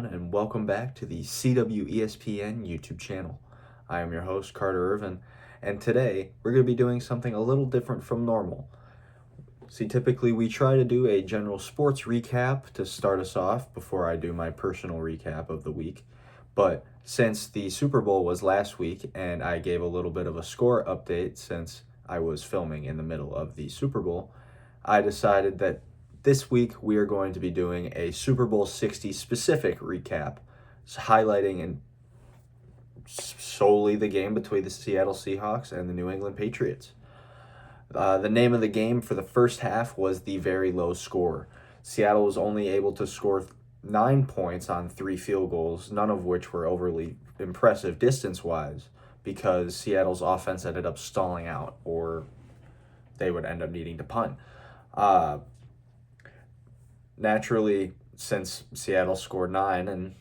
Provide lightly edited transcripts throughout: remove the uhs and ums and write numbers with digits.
everyone, and welcome back to the CWESPN YouTube channel. I am your host, Carter Irvin, and today we're going to be doing something a little different from normal. See, typically we try to do a general sports recap to start us off before I do my personal recap of the week. But since the Super Bowl was last week and I gave a little bit of a score update since I was filming in the middle of the Super Bowl, I decided that this week we are going to be doing a Super Bowl 60 specific recap, highlighting solely the game between the Seattle Seahawks and the New England Patriots. The name of the game for the first half was the very low score. Seattle was only able to score 9 points on 3 field goals, none of which were overly impressive distance-wise, because Seattle's offense ended up stalling out, or they would end up needing to punt. Naturally, since Seattle scored 9 and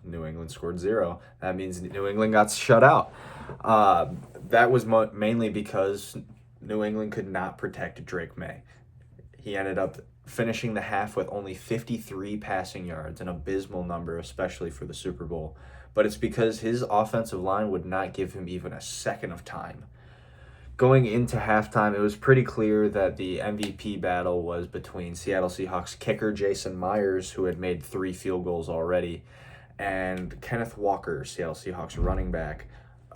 New England scored 0, that means New England got shut out. That was mainly because New England could not protect Drake May. He ended up finishing the half with only 53 passing yards, an abysmal number, especially for the Super Bowl. But it's because his offensive line would not give him even a second of time. Going into halftime, it was pretty clear that the MVP battle was between Seattle Seahawks kicker Jason Myers, who had made 3 field goals already, and Kenneth Walker, Seattle Seahawks running back,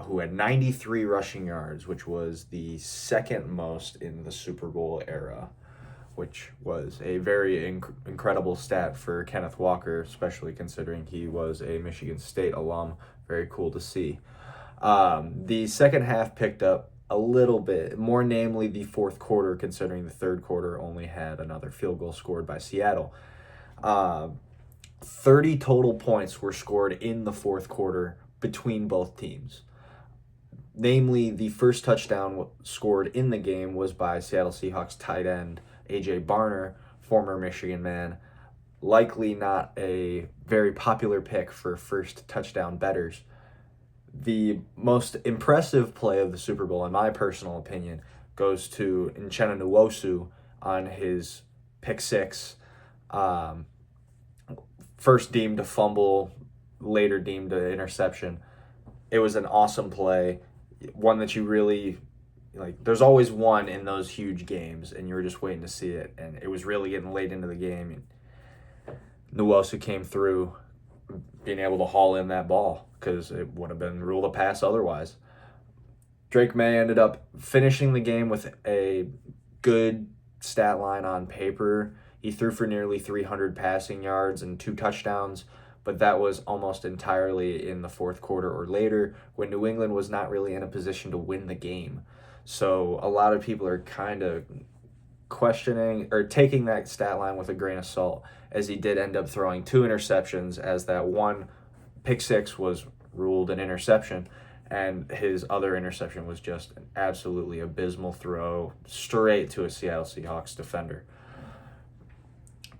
who had 93 rushing yards, which was the second most in the Super Bowl era, which was a very incredible stat for Kenneth Walker, especially considering he was a Michigan State alum. Very cool to see. The second half picked up a little bit, more namely the fourth quarter, considering the third quarter only had another field goal scored by Seattle. 30 total points were scored in the fourth quarter between both teams. Namely, the first touchdown scored in the game was by Seattle Seahawks tight end A.J. Barner, former Michigan man, likely not a very popular pick for first touchdown bettors. The most impressive play of the Super Bowl, in my personal opinion, goes to Uchenna Nwosu on his pick 6. First deemed a fumble, later deemed an interception. It was an awesome play, one that you really like. There's always one in those huge games, and you were just waiting to see it. And it was really getting late into the game, and Nwosu came through, being able to haul in that ball, because it would have been ruled a pass otherwise. Drake May ended up finishing the game with a good stat line on paper. He threw for nearly 300 passing yards and 2 touchdowns, but that was almost entirely in the fourth quarter or later, when New England was not really in a position to win the game. So a lot of people are kind of questioning or taking that stat line with a grain of salt, as he did end up throwing 2 interceptions, as that one pick 6 was ruled an interception, and his other interception was just an absolutely abysmal throw straight to a Seattle Seahawks defender.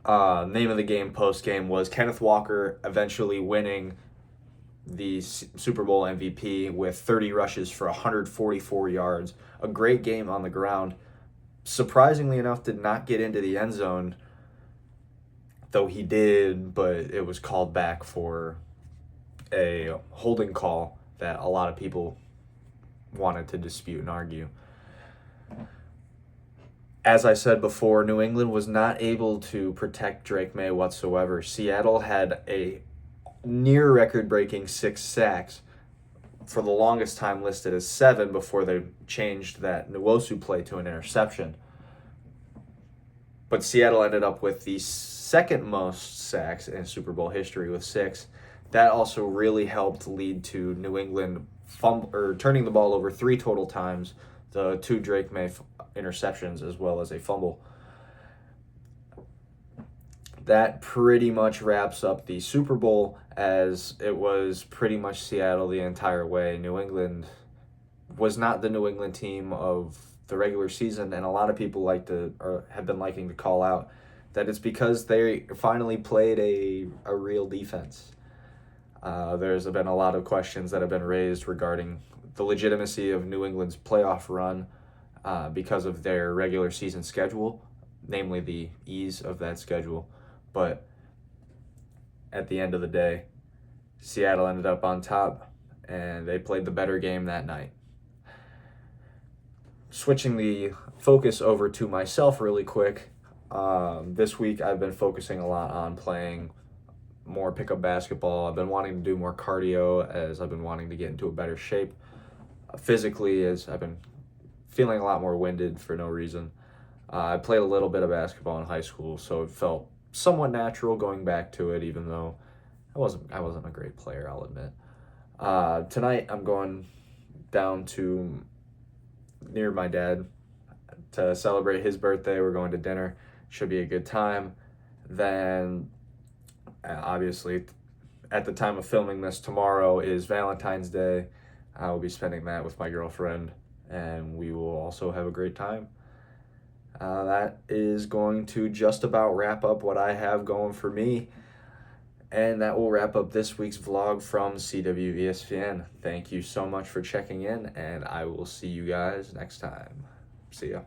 Name of the game post-game was Kenneth Walker eventually winning the Super Bowl MVP with 30 rushes for 144 yards. A great game on the ground. Surprisingly enough, did not get into the end zone, though he did, but it was called back for a holding call that a lot of people wanted to dispute and argue. As I said before, New England was not able to protect Drake May whatsoever. Seattle had a near record-breaking 6 sacks, for the longest time listed as 7 before they changed that Nwosu play to an interception. But Seattle ended up with the second most sacks in Super Bowl history with 6. That also really helped lead to New England turning the ball over 3 total times, the 2 Drake May interceptions as well as a fumble. That pretty much wraps up the Super Bowl, as it was pretty much Seattle the entire way. New England was not the New England team of the regular season, and a lot of people have been liking to call out that it's because they finally played a real defense. There's been a lot of questions that have been raised regarding the legitimacy of New England's playoff run because of their regular season schedule, namely the ease of that schedule. But at the end of the day, Seattle ended up on top, and they played the better game that night. Switching the focus over to myself really quick, this week I've been focusing a lot on playing more pickup basketball. I've been wanting to do more cardio as I've been wanting to get into a better shape physically, as I've been feeling a lot more winded for no reason. I played a little bit of basketball in high school, so it felt somewhat natural going back to it, even though I wasn't a great player, I'll admit. Tonight I'm going down to near my dad to celebrate his birthday. We're going to dinner. Should be a good time. Then, obviously, at the time of filming this, tomorrow is Valentine's Day. I will be spending that with my girlfriend, and we will also have a great time. That is going to just about wrap up what I have going for me. And that will wrap up this week's vlog from CWESPN. Thank you so much for checking in, and I will see you guys next time. See ya.